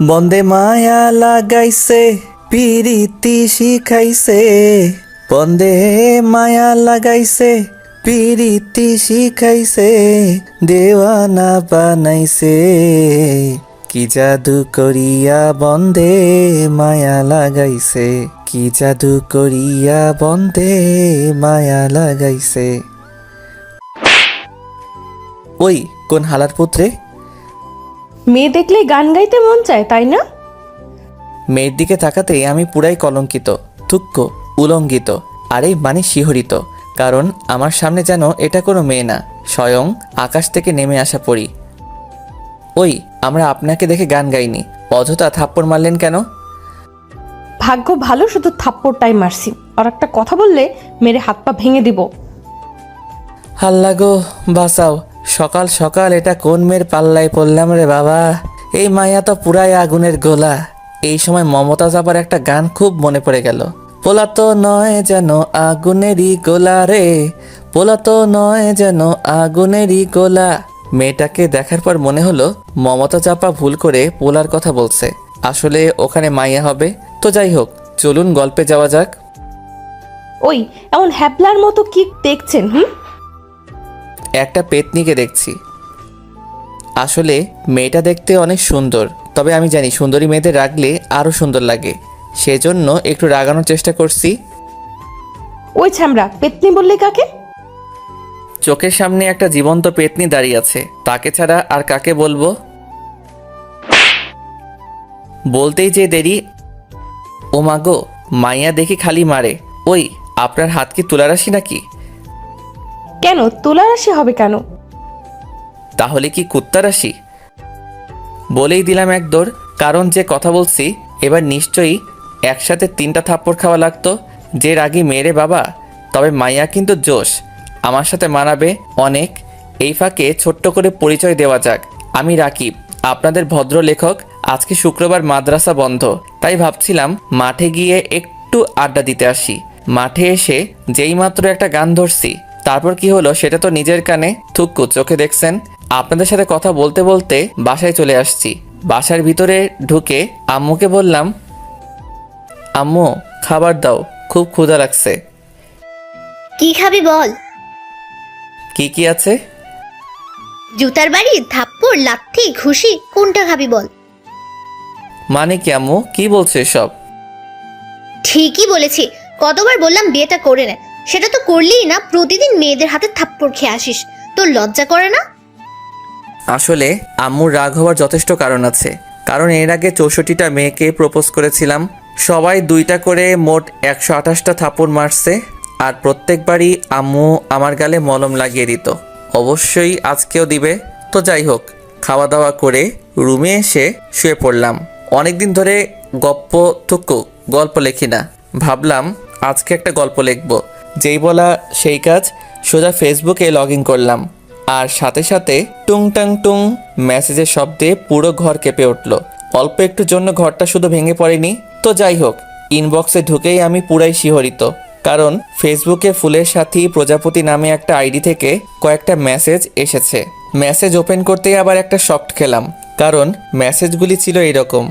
বন্দে মায়া লাগাইছে পিরিতি শিখাইছে, বন্দে মায়া লাগাইছে পিরিতি শিখাইছে, দেওয়ানা বানাইছে, কি জাদু করিয়া বন্দে মায়া লাগাইছে, কি জাদু করিয়া বন্দে মায়া লাগাইছে। ওই কোন হালার পুত্রে? মেয়ে দেখলে গান গাইতে মন চায়, তাই না? মেয়ের দিকে তাকাতেই আমি পুরাই কলঙ্কিত, থুক্ক, উলঙ্গিত, আরে মানে শিহরিত। কারণ আমার সামনে যেন এটা কোনো মেয়ে না, স্বয়ং আকাশ থেকে নেমে আসা পড়ি। ওই, আমরা আপনাকে দেখে গান গাইনি, অযথা থাপ্পড় মারলেন কেন? ভাগ্য ভালো শুধু থাপ্পড়টাই মারছি, আর একটা কথা বললে মেরে হাত পা ভেঙে দিব। হাল্লা গো, বাঁচাও, সকাল সকাল এটা কোন মেয়ের পাল্লায় পড়লাম রে বাবা। এই মায়া তো পুরাই আগুনের গোলা। এই সময় মমতাজ আবার একটা গান খুব মনে পড়ে গেল। পোলা তো নয় যেন আগুনেরই গোলা রে, পোলা তো নয় যেন আগুনেরই গোলা। মেয়েটাকে দেখার পর মনে হলো মমতা চাপা ভুল করে পোলার কথা বলছে, আসলে ওখানে মাইয়া হবে। তো যাই হোক, চলুন গল্পে যাওয়া যাক। ওই এমন হ্যাবলার মতো কি দেখছেন? একটা পেতনিকে দেখছি। আসলে মেয়েটা দেখতে অনেক সুন্দর, তবে আমি জানি সুন্দরী মেয়েদের রাগলে আরও সুন্দর লাগে, সেজন্য একটু রাগানোর চেষ্টা করছি। ওই ছ্যামরা, পেতনি বললে কাকে? চোখের সামনে একটা জীবন্ত পেতনি দাঁড়িয়ে আছে, তাকে ছাড়া আর কাকে বলবো? বলতেই যে দেরি। ও মাগো, মাইয়া দেখি খালি মারে। ওই, আপনার হাত কি তুলারাশি নাকি? কেন তুলা রাশি হবে কেন? তাহলে কি কুত্তা রাশি? বলেই দিলাম এক দৌড়, কারণ যে কথা বলছি এবার নিশ্চয়ই একসাথে 3টা থাপ্পড় খাওয়া লাগতো। যে রাগী মেরে বাবা, তবে মাইয়া কিন্তু জোশ, আমার সাথে মানাবে অনেক। এই ফাঁকে ছোট্ট করে পরিচয় দেওয়া যাক, আমি রাকিব, আপনাদের ভদ্র লেখক। আজকে শুক্রবার, মাদ্রাসা বন্ধ, তাই ভাবছিলাম মাঠে গিয়ে একটু আড্ডা দিতে আসি। মাঠে এসে যেই মাত্র একটা গান ধরছি, তারপর কি হলো সেটা তো নিজের কানে থুক্কু চোখে দেখছেন। আপনাদের সাথে কথা বলতে বলতে বাসায় চলে আসছি। বাসার ভিতরে ঢুকে আম্মুকে বললাম, আম্মু খাবার দাও, খুব ক্ষুধা লাগছে। কি খাবি বল? কি কি আছে? জুতার বাড়ি, থাপ্পড়, লাথি, ঘুষি, কোনটা খাবি বল? মানে কি আম্মু, কি বলছো এসব? ঠিকই বলেছি, কতবার বললাম বিয়েটা করে নে, সেটা তো করলিই না। প্রতিদিন মেয়েদের হাতে থাপ্পড় খেয়ে আসিস, তোর লজ্জা করে না? আসলে আম্মুর রাগ হওয়ার যথেষ্ট কারণ আছে, কারণ এর আগে 64টা মেয়েকে প্রপোজ করেছিলাম, সবাই 2টা করে মোট 128টা থাপ্পড় মারছে, আর প্রত্যেকবারই আম্মু আমার গালে মলম লাগিয়ে দিত। অবশ্যই আজকেও দিবে। তো যাই হোক, খাওয়া দাওয়া করে রুমে এসে শুয়ে পড়লাম। অনেকদিন ধরে গল্প লেখি না, ভাবলাম আজকে একটা গল্প লিখব। যেই বলা সেই কাজ, সোজা ফেসবুকে লগ ইন করলাম, আর সাথে সাথে টুং টাং টুং মেসেজের শব্দে পুরো ঘর কেঁপে উঠল। অল্প একটুর জন্য ঘরটা শুধু ভেঙে পড়েনি। তো যাই হোক, ইনবক্সে ঢুকেই আমি পুরাই শিহরিত, কারণ ফেসবুকে ফুলের সাথী প্রজাপতি নামে একটা আইডি থেকে কয়েকটা মেসেজ এসেছে। মেসেজ ওপেন করতেই আবার একটা শকড খেলাম, কারণ মেসেজগুলি ছিল এইরকম।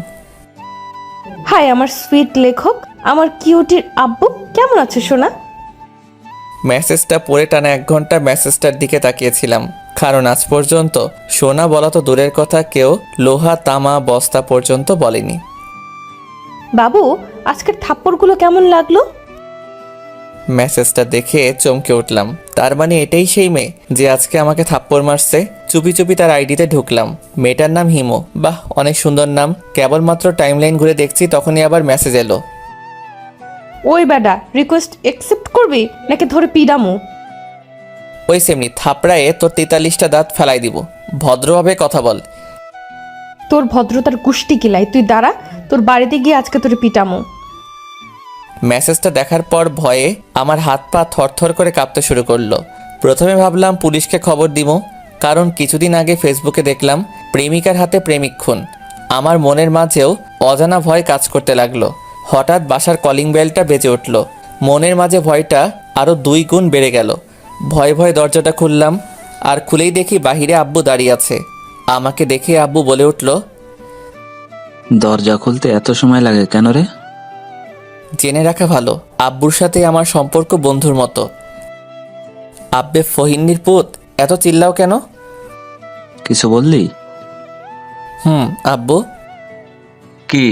হাই আমার সুইট লেখক, আমার কিউটির আব্বু, কেমন আছে সোনা? মেসেজটা পড়ে টানা 1 ঘন্টা মেসেজটার দিকে তাকিয়েছিলাম, কারণ আজ পর্যন্ত সোনা বলা তো দূরের কথা, কেউ লোহা তামা বস্তা পর্যন্ত বলেনি। বাবু, আজকের থাপ্পড়গুলো কেমন লাগলো? মেসেজটা দেখে চমকে উঠলাম, তার মানে এটাই সেই মেয়ে যে আজকে আমাকে থাপ্পড় মারছে। চুপি চুপি তার আইডিতে ঢুকলাম। মেয়েটার নাম হিমু, বাহ অনেক সুন্দর নাম। কেবলমাত্র টাইমলাইন ঘুরে দেখছি, তখনই আবার মেসেজ এলো। ওই বেডা, রিকোয়েস্ট অ্যাকসেপ্ট করবি নাকি ধরে পিডামু? ওই সেমনি থাপড়ায়ে তোর 43টা দাঁত ফেলাই দিব, ভদ্রভাবে কথা বল। তোর ভদ্রতার গুষ্টি কিলাই, তুই দাঁড়া, তোর বাড়িতে গিয়ে আজকে তোরে পিটামু। মেসেজটা দেখার পর ভয়ে আমার হাত পা থরথর করে কাঁপতে শুরু করলো। প্রথমে ভাবলাম পুলিশকে খবর দিব, কারণ কিছুদিন আগে ফেসবুকে দেখলাম প্রেমিকার হাতে প্রেমিক খুন। আমার মনের মাঝেও অজানা ভয় কাজ করতে লাগলো। হঠাৎ বাসার কলিং বেলটা বেজে উঠল, মনের মাঝে ভয়টা আরও 2 গুণ বেড়ে গেল। ভয়ে ভয়ে দরজাটা খুললাম, আর খুলেই দেখি বাহিরে আব্বু দাঁড়িয়ে আছে। আমাকে দেখে আব্বু বলে উঠল, দরজা খুলতে এত সময় লাগে কেন রে? জেনে রাখা ভালো, আব্বুর সাথে আমার সম্পর্ক বন্ধুর মতো। আব্বে ফহিন্নির পুত, এত চিল্লাও কেন? কিছু বললি? আব্বু। কি?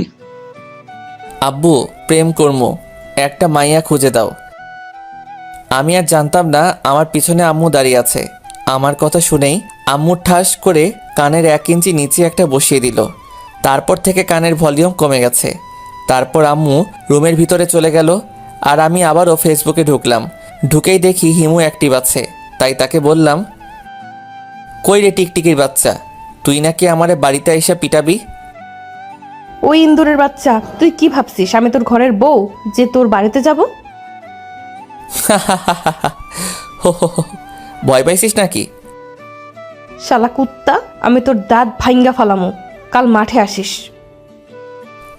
আব্বু, প্রেম কর্ম, একটা মাইয়া খুঁজে দাও। আমি আর জানতাম না আমার পিছনে আম্মু দাঁড়িয়ে আছে। আমার কথা শুনেই আম্মু ঠাস করে কানের 1 ইঞ্চি নিচে একটা বসিয়ে দিল। তারপর থেকে কানের ভলিউম কমে গেছে। তারপর আম্মু রুমের ভিতরে চলে গেল, আর আমি আবারও ফেসবুকে ঢুকলাম। ঢুকেই দেখি হিমু অ্যাক্টিভ আছে, তাই তাকে বললাম, কই রে টিকটিকির বাচ্চা, তুই নাকি আমারে বাড়িতে এসে পিটাবি? ওই ইন্দুরের বাচ্চা, তুই কি ভাবছিস আমি তোর ঘরের বউ যে তোর বাড়িতে যাব? হো হো হো, ভয় পাইছিস নাকি? শালা কুত্তা, আমি তোর দাঁত ভাইঙ্গা ফালামু, কাল মাঠে আসিস।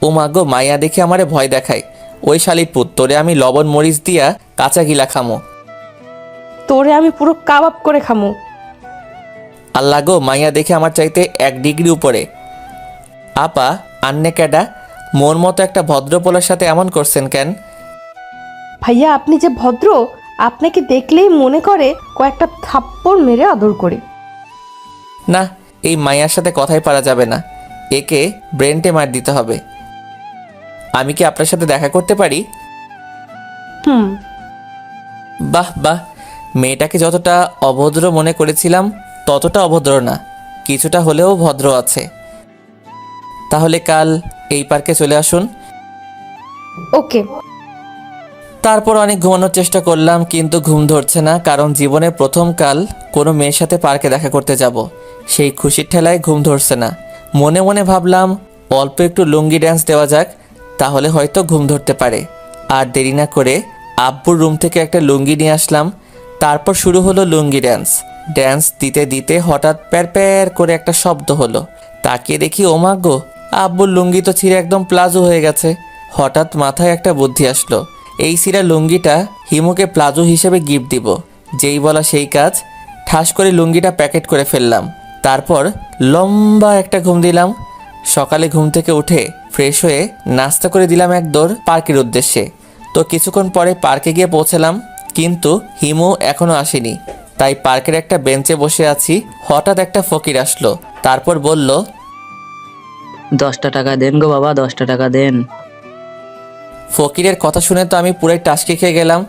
ও মা গো, মাইয়া দেখে আমারে ভয় দেখায়। ওই শালির পুত, তোরে আমি লবণ মরিচ দিয়া কাঁচা গিলা খামো। তোরে আমি পুরো কাবাব করে খামু। আল্লাহ গো, মাইয়া দেখে আমার চাইতে 1 ডিগ্রি উপরে। আপা, আন্নে ক্যাডা? মোর মতো একটা ভদ্রপোলার সাথে এমন করছেন কেন? ভাইয়া, আপনি যে ভদ্র, আপনাকে দেখলেই মনে করে কয়েকটা থাপ্পড় মেরে আদর করে। না, এই মাইয়ার সাথে কথাই পারা যাবে না। একে ব্রেনটে মার দিতে হবে। আমি কি আপনার সাথে দেখা করতে পারি? হুম। বাহ বাহ, মেয়েটাকে যতটা অভদ্র মনে করেছিলাম ততটা অভদ্র না, কিছুটা হলেও ভদ্র আছে। তাহলে কাল এই পার্কে চলে আসুন। ওকে। তারপর অনেক ঘুমানোর চেষ্টা করলাম, কিন্তু ঘুম ধরছে না, কারণ জীবনের প্রথম কাল কোনো মেয়ের সাথে পার্কে দেখা করতে যাব। সেই খুশির ঠেলায় ঘুম ধরছে না। মনে মনে ভাবলাম অল্প একটু লুঙ্গি ড্যান্স দেওয়া যাক, তাহলে হয়তো ঘুম ধরতে পারে। আর দেরি না করে আব্বুর রুম থেকে একটা লুঙ্গি নিয়ে আসলাম। তারপর শুরু হলো লুঙ্গি ড্যান্স। ড্যান্স দিতে দিতে হঠাৎ প্যার প্যার করে একটা শব্দ হলো। তাকিয়ে দেখি ওমা গো, আব্বুর লুঙ্গি তো ছিঁড়ে একদম প্লাজো হয়ে গেছে। হঠাৎ মাথায় একটা বুদ্ধি আসলো, এই ছিঁড়া লুঙ্গিটা হিমুকে প্লাজো হিসেবে গিফট দিব। যেই বলা সেই কাজ, ঠাস করে লুঙ্গিটা প্যাকেট করে ফেললাম। তারপর লম্বা একটা ঘুম দিলাম। সকালে ঘুম থেকে উঠে ফ্রেশ হয়ে নাস্তা করে দিলাম এক দৌড় পার্কের উদ্দেশ্যে। তো কিছুক্ষণ পরে পার্কে গিয়ে পৌঁছালাম, কিন্তু হিমু এখনও আসেনি। তাই পার্কের একটা বেঞ্চে বসে আছি। হঠাৎ একটা ফকির আসলো, তারপর বলল, 10টা টাকা দেন গো বাবা, 10টা টাকা দেন। ফকিরের কথা শুনে তো আমি পুরাই টাসকে খেয়ে গেলাম,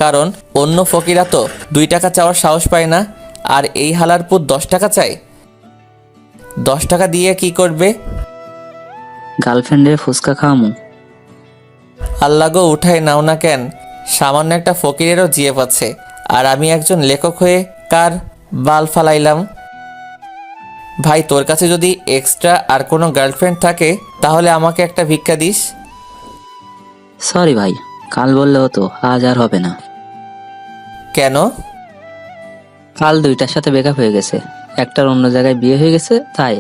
কারণ অন্য ফকিরা তো 2 টাকা চাওয়ার সাহস পায় না, আর এই হালার পুত 10 টাকা চায়। 10 টাকা দিয়ে কি করবে? গার্লফ্রেন্ডে ফুচকা খাওয়ামু। আল্লাহ গো, উঠায় নাও না কেন? সামান্য একটা ফকিরেরও জিএফ আছে, আর আমি একজন লেখক হয়ে কার বাল ফালাইলাম। ভাই, তোর কাছে যদি এক্সট্রা আর কোনো গার্লফ্রেন্ড থাকে তাহলে আমাকে একটা ভিক্ষা দিস। সরি ভাই, কাল বললে হতো, আজ আর হবে না। কেন? কাল 2টার সাথে ব্রেকআপ হয়ে গেছে, একটার অন্য জায়গায় বিয়ে হয়ে গেছে, তাই।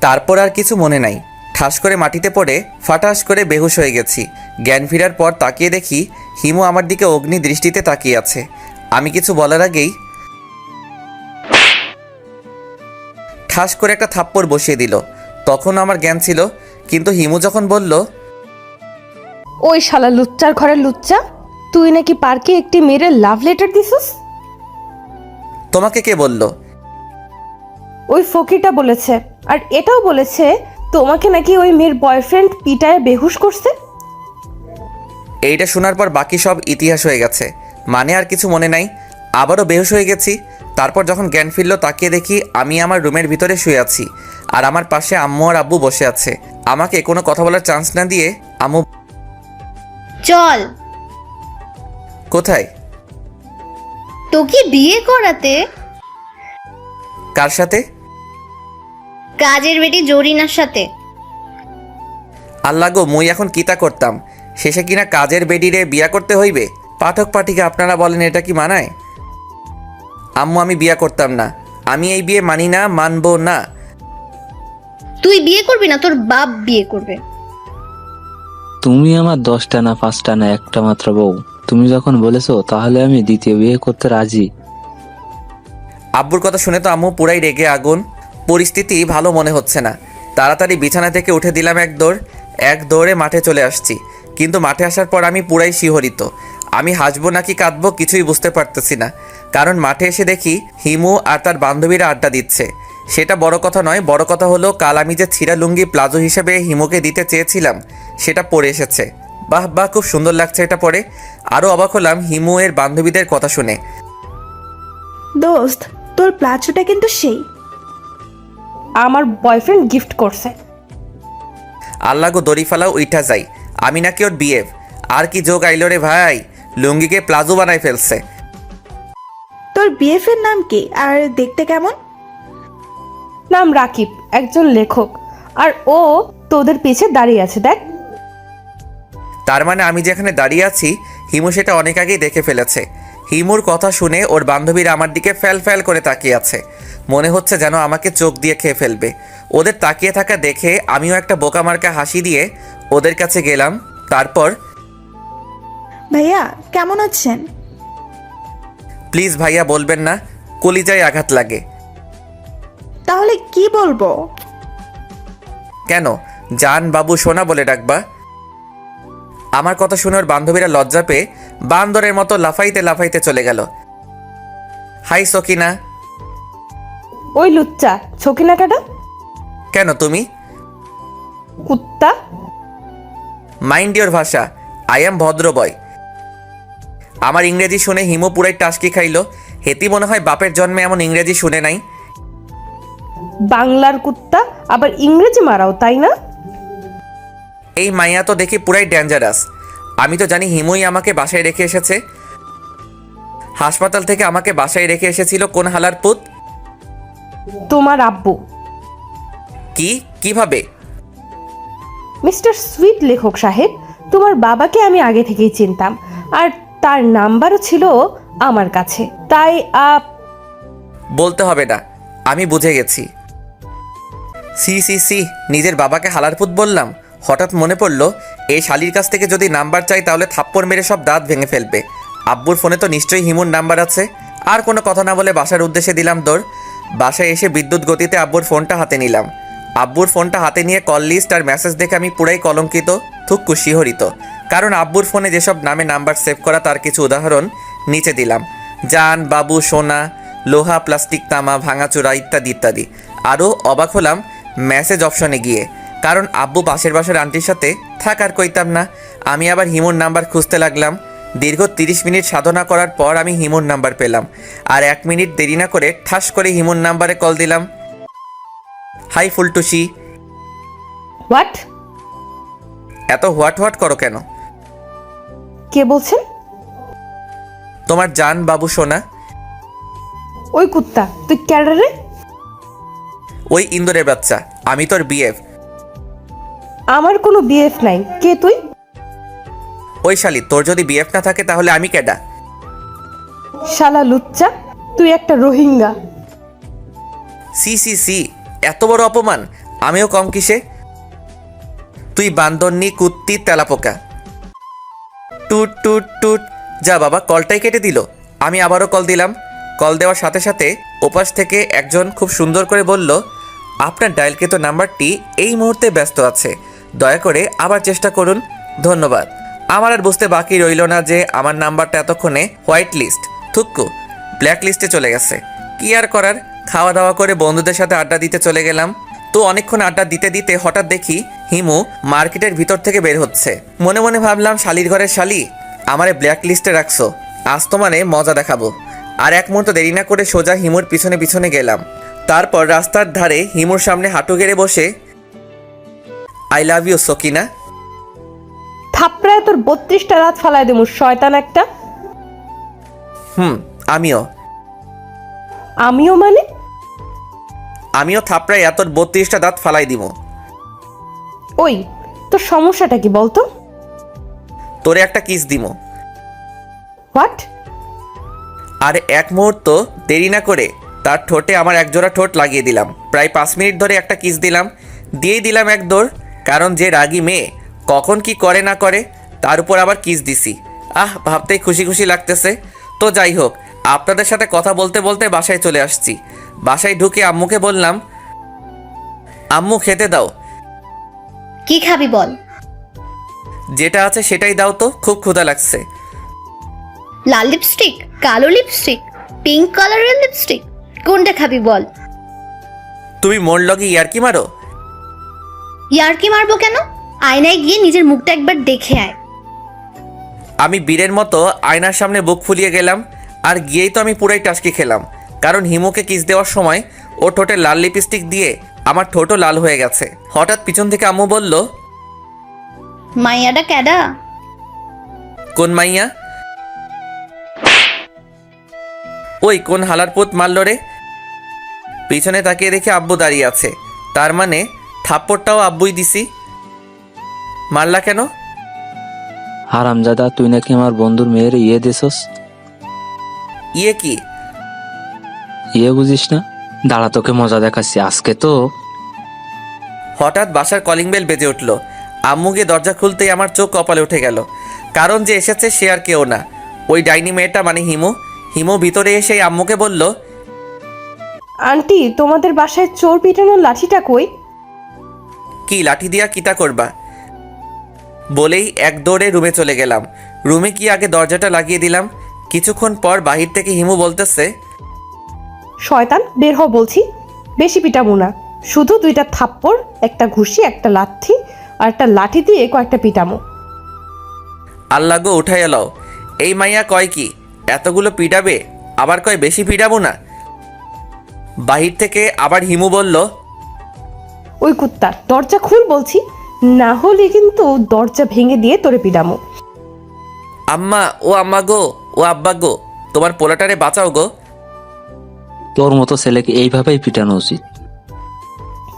তারপর আর কিছু মনে নাই। ঠাস করে মাটিতে পড়ে ফাটাস করে বেহুশ হয়ে গেছি। জ্ঞান ফেরার পর তাকিয়ে দেখি হিমু আমার দিকে অগ্নি দৃষ্টিতে তাকিয়ে আছে। আমি কিছু বলার আগেই ঠাস করে একটা থাপ্পড় বসিয়ে দিল। তখন আমার জ্ঞান ছিল, কিন্তু হিমু যখন বলল, ওই শালা লুচ্চার ঘরের লুচ্চা, তুই নাকি পার্কে একটি মেয়ের লাভ লেটার দিছিস? তোমাকে কে বলল? ওই ফকিরটা বলেছে, আর এটাও বলেছে তোমাকে নাকি ওই মেয়ের বয়ফ্রেন্ড পিটায় বেহুশ করছে। এইটা শোনার পর বাকি সব ইতিহাস হয়ে গেছে, মানে আর কিছু মনে নাই। আবারও বেহুশ হয়ে গেছি। তারপর যখন জ্ঞান ফিরল তাকিয়ে দেখি আমি আমার রুমের ভিতরে শুয়ে আছি, আর আমার পাশে আম্মু আর আব্বু বসে আছে। আমাকে কোনো কথা বলার চান্স না দিয়ে আম্মু, চল কোথায়? তোকে বিয়ে করাতে। কার সাথে? কাজের বেটি জরিনার সাথে। আল্লাহ গো, মুই এখন কিতা করতাম? শেষে কিনা কাজের বেডিরে বিয়া করতে হইবে? পাঠক পাঠিকা আপনারা বলেন, এটা কি মানায়? আম্মু, আমি বিয়া করতাম না। আমি এই বিয়ে মানি না, মানবো না। তুই বিয়ে করবি না, তোর বাপ বিয়ে করবে। তুমি আমার 10টা না 5টা না একটা মাত্র বউ। তুমি যখন বলেছো তাহলে আমি দ্বিতীয় বিয়ে করতে রাজি। আব্বুর কথা শুনে তো আম্মু পুরাই রেগে আগুন। পরিস্থিতি ভালো মনে হচ্ছে না। তাড়াতাড়ি বিছানা থেকে উঠে দিলাম এক দৌড়ে মাঠে চলে আসছি। কিন্তু মাঠে আসার পর আমি পুরাই শিহরিত। আমি হাসবো নাকি কাঁদবো কিছুই বুঝতে পারতেছি না, কারণ মাঠে এসে দেখি হিমু আর তার বান্ধবীরা আড্ডা দিচ্ছে। সেটা বড় কথা নয়, বড় কথা হলো কাল আমি যে ছিঁড়া লুঙ্গি প্লাজো হিসেবে হিমুকে দিতে চেয়েছিলাম সেটা পরে এসেছে। বাহ বাহ, খুব সুন্দর লাগছে এটা পরে। আরও অবাক হলাম হিমু এর বান্ধবীদের কথা শুনে। দোস্ত, তোর প্লাজোটা কিন্তু সেই। আমার বয়ফ্রেন্ড গিফট করছে। আল্লাহ গো, দড়ি ফালাও উইঠা যাই। আমি নাকি ওর বিএফ? আর কি যোগ আইলো রে ভাই, লুঙ্গিকে প্লাজো বানাই ফেলছে। তোর বিএফ এর নাম কি আর দেখতে কেমন? নাম রাকিব, একজন লেখক। আর ও তোদের পিছে দাঁড়িয়ে আছে, দেখ। তার মানে আমি যেখানে দাঁড়িয়ে আছি হিমু সেটা অনেক আগেই দেখে ফেলেছে। হিমুর কথা শুনে ওর বান্ধবীরা আমার দিকে ফ্যাল ফ্যাল করে তাকিয়ে আছে। মনে হচ্ছে যেন আমাকে চোখ দিয়ে খেয়ে ফেলবে। ওদের তাকিয়ে থাকা দেখে আমিও একটা বোকামার্কা হাসি দিয়ে ওদের কাছে গেলাম। তারপর, ভাইয়া কেমন আছেন? প্লিজ ভাইয়া বলবেন না, কলিজায় আঘাত লাগে। তাহলে কি বলবো? কেন, জান বাবু সোনা বলে ডাকবা? আমার কথা শুনে ওর বান্ধবীরা লজ্জা পেয়ে বান্দরের মতো লাফাইতে লাফাইতে চলে গেল। হাই সকিনা। ওই লুচ্চা ছকিনা কাটা। কেন তুমি? কুত্তা। মাইন্ড ইওর ভাষা, আই এম ভদ্র বয়। আমার ইংরেজি শুনে হিমু পুরাই টাস্কি খাইলো। হেতি মনে হয় বাপের জন্মে এমন ইংরেজি শুনে নাই। বাংলার কুত্তা, আবার ইংরেজি মারাও, তাই না? এই মাইয়া তো দেখি পুরাই ডেঞ্জারাস। আমি তো জানি হিমুই আমাকে বাসায় রেখে এসেছে। হাসপাতাল থেকে আমাকে বাসায় রেখে এসেছিল কোন হালার পুত? তোমার আব্বু। কি, কিভাবে? মিস্টার সুইট লেখক সাহেব, তোমার বাবাকে আমি আগে থেকেই চিনতাম, আর তার নাম্বারও ছিল আমার কাছে। তাই বলতে হবে না, আমি বুঝে গেছি। সি সি সি, নিজের বাবাকে হালার পুত বললাম। হঠাৎ মনে পড়লো এই শালির কাছ থেকে যদি নাম্বার চাই তাহলে থাপ্পড় মেরে সব দাঁত ভেঙে ফেলবে। আব্বুর ফোনে তো নিশ্চয়ই হিমুর নাম্বার আছে। আর কোনো কথা না বলে বাসার উদ্দেশ্যে দিলাম দৌড়। বাসায় এসে বিদ্যুৎ গতিতে আব্বুর ফোনটা হাতে নিলাম। আব্বুর ফোনটা হাতে নিয়ে কল লিস্ট আর মেসেজ দেখে আমি পুরাই কলঙ্কিত, থুক্কু শিহরিত। কারণ আব্বুর ফোনে যেসব নামে নাম্বার সেভ করা তার কিছু উদাহরণ নিচে দিলাম। জান, বাবু, সোনা, লোহা, প্লাস্টিক, তামা, ভাঙাচোরা ইত্যাদি ইত্যাদি। আরও অবাক হলাম মেসেজ অপশনে গিয়ে, কারণ আব্বু পাশের বাসার আন্টির সাথে থাকার কইতাম না। আমি আবার হিমুর নাম্বার খুঁজতে লাগলাম। দীর্ঘ 30 মিনিট সাধনা করার পর আমি হিমুর নাম্বার পেলাম। আর 1 মিনিট দেরি না করে ঠাস করে হিমুর নাম্বারে কল দিলাম। হাই ফুলটুসি। হোয়াট? এত হোয়াট হোয়াট করো কেন? কে বলছেন? তোমার জান, বাবু, সোনা। ওই কুত্তা, তুই ক্যাডারে? ওই ইন্দোরের বাচ্চা, আমি তোর বিএফ। আমার কোনো বিএফ নাই। কে তুই? ওই শালি, তোর যদি বিএফ না থাকে তাহলে আমি কেডা? শালা লুচ্চা, তুই একটা রোহিঙ্গা। সি সি সি, এত বড় অপমান! আমিও কম কিসে? তুই বান্দরনি, কুত্তি, তেলাপোকা। টুট টুট টুট। যা বাবা, কলটাই কেটে দিল। আমি আবারও কল দিলাম। কল দেওয়ার সাথে সাথে ওপাশ থেকে একজন খুব সুন্দর করে বলল, আপনার ডায়ালকৃত নাম্বারটি এই মুহূর্তে ব্যস্ত আছে, দয়া করে আবার চেষ্টা করুন, ধন্যবাদ। আমার আর বুঝতে বাকি রইল না যে আমার নাম্বারটা এতক্ষণে হোয়াইট লিস্ট, থুক্কু, ব্ল্যাক লিস্টে চলে গেছে। কি আর করার, খাওয়া দাওয়া করে বন্ধুদের সাথে আড্ডা দিতে চলে গেলাম। তো অনেকক্ষণ আড্ডা দিতে দিতে হঠাৎ দেখি হিমু মার্কেটের ভিতর থেকে বের হচ্ছে। মনে মনে ভাবলাম, শালির ঘরের শালি, আমারে ব্ল্যাক লিস্টে রাখছো, আজ তোমারে মজা দেখাবো। আর এক মুহূর্ত দেরি না করে সোজা হিমুর পিছনে পিছনে গেলাম। তারপর রাস্তার ধারে হিমুর সামনে হাঁটু গেড়ে বসে, আই লাভ ইউ সকিনা। থাপড়ায় তোর 32টা দাঁত ফালায় দেবো, শয়তান একটা। আমিও আমিও মানে? আমিও থাপড়ায় তোর 32টা দাঁত ফালাই দিব। ওই, তোর সমস্যাটা কি বলতো? তোরে একটা কিস দিমো। হোয়াট? আর এক মুহূর্ত দেরি না করে তার ঠোঁটে আমার একজোড়া ঠোঁট লাগিয়ে দিলাম। প্রায় 5 মিনিট ধরে একটা কিস দিলাম, দিয়েই দিলাম এক দৌড়। কারণ যে রাগী মেয়ে কখন কি করে না করে, তার উপর আবার কিস দিছি। ভাবতেই খুশি খুশি লাগতেছে। তো যাই হোক, আপনাদের সাথে কথা বলতে বলতে বাসায় চলে আসছি। বাসায় ঢুকে আম্মুকে বললাম, আম্মু খেতে দাও। কি খাবি বল? যেটা আছে সেটাই দাও তো, খুব ক্ষুধা লাগছে। লাল লিপস্টিক, কালো লিপস্টিক, পিঙ্ক কালারের লিপস্টিক, কোনটা খাবি বল? তুমি মোর লগে ইয়ার্কি মারো? ইয়ার্কি মারবো কেন? আয়নায় গিয়ে নিজের মুখটা একবার দেখে আয়। আমি বীরের মতো আয়নার সামনে বুক ফুলিয়ে গেলাম, আর গিয়েই তো আমি পুরাই টাসকি খেলাম, কারণ হিমুকে কিস দেওয়ার সময় ও ঠোঁটে লাল লিপস্টিক দিয়ে আমার ঠোঁটও লাল হয়ে গেছে। হঠাৎ পিছন থেকে আম্মু বলল, মাইয়াটা ক্যাডা? কোন মাইয়া? ওই কোন হালার পুত মারল রে? পিছনে তাকিয়ে দেখে আব্বু দাঁড়িয়ে আছে, তার মানে থাপ্পড়টাও আব্বুই দিছি। মারলা কেন? হারামজাদা, তুই নাকি আমার বন্ধুর মেয়ের ইয়ে দিছস। ইয়ে কি? ইয়ে বুঝিস না? দাঁড়া, তোকে মজা দেখাচ্ছি আজকে তো। হঠাৎ বাসার কলিং বেল বেজে উঠল। আম্মু গিয়ে দরজা খুলতেই আমার চোখ কপালে উঠে গেল, কারণ যে এসেছে সে আর কেউ না, ওই ডাইনি মেয়েটা মানে হিমু। হিমু ভিতরে এসে আম্মুকে বলল, আন্টি, তোমাদের বাসায় চোর পিটানোর লাঠিটা কই? কি লাঠি দিয়া কিতা করবা? বলেই এক দৌড়ে রুমে চলে গেলাম। রুমে গিয়ে আগে দরজাটা লাগিয়ে দিলাম। কিছুক্ষণ পর বাহির থেকে হিমু বলতেছে, শয়তান, বের হ বলছি। বেশি পিটাবো না, শুধু 2টা থাপ্পড়, একটা ঘুষি, একটা লাথি আর একটা লাঠি দিয়ে কয়েকটা পিটামো। আল্লাহ গো উঠাইয়া লও। এই মাইয়া কয় কি এতগুলো পিটাবে, আবার কয় বেশি পিটাবো না। বাহির থেকে আবার হিমু বলল, ওই কুত্তা, দরজা খুল বলছি, না হলে কিন্তু দরজা ভেঙে দিয়ে তোরে পিটামো। আম্মা ও আম্মা গো, ও আব্বা গো, তোমার পোলাটারে বাঁচাও গো। তোর মতো ছেলেকে এইভাবেই পিটানো উচিত।